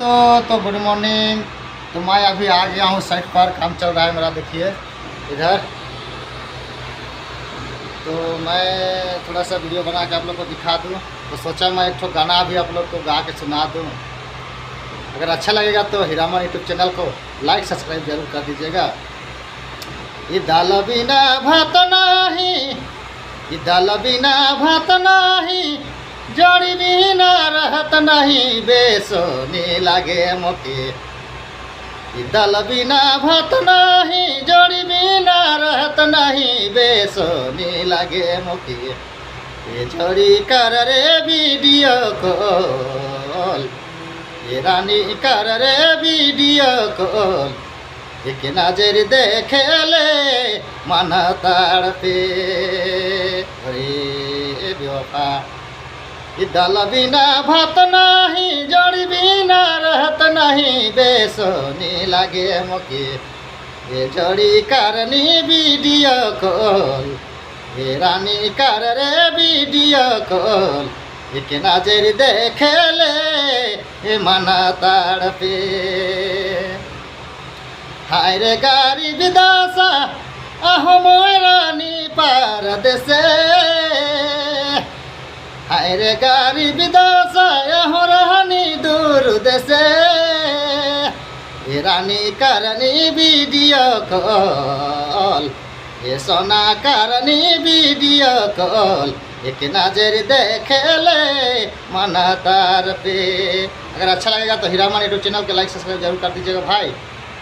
तो good morning. तो मैं अभी आ गया हूँ साइट पर, काम चल रहा है मेरा, देखिए इधर। तो मैं थोड़ा सा वीडियो बना के आप लोग को दिखा दूँ। तो सोचा मैं एक ठो गाना भी आप लोग को गा के सुना दूँ। अगर अच्छा लगेगा तो हीरामन यूट्यूब चैनल को लाइक सब्सक्राइब जरूर कर दीजिएगा। ये दाल बिना भात नहीं, ये दाल बिना भात नहीं, जड़ी बिना रहत नहीं, बेसोनी लागे मोके। ये दाल बिना भात नहीं, जड़ी बिना रहत नहीं, बेसोनी लागे मोके। ये जड़ी कर रे वीडियो कॉल, ये रानी कर रे वीडियो कॉल, एक नजर देखे ले मन तड़पे। अरे बेवफा, ये दाल बिना भात नहीं, जड़ी बिना रहत नहीं, बेसोनी लागे मोके। ये जड़ी करनी वीडियो कॉल, ये रानी कर रे वीडियो कॉल, एक नजर देखे ले मन तड़पे। हाय रे गारी विदासा आहो मोय रानी पारदेसे, हाय रे गारी विदासा आहो रानी दूर देसे। ये रानी करनी वीडियो कॉल, ये सोना करनी वीडियो कॉल, एक नजर देखे ले मन तड़पे। अगर अच्छा लगेगा तो हीरामन यूट्यूब चैनल को लाइक सब्सक्राइब जरूर कर दीजिएगा भाई।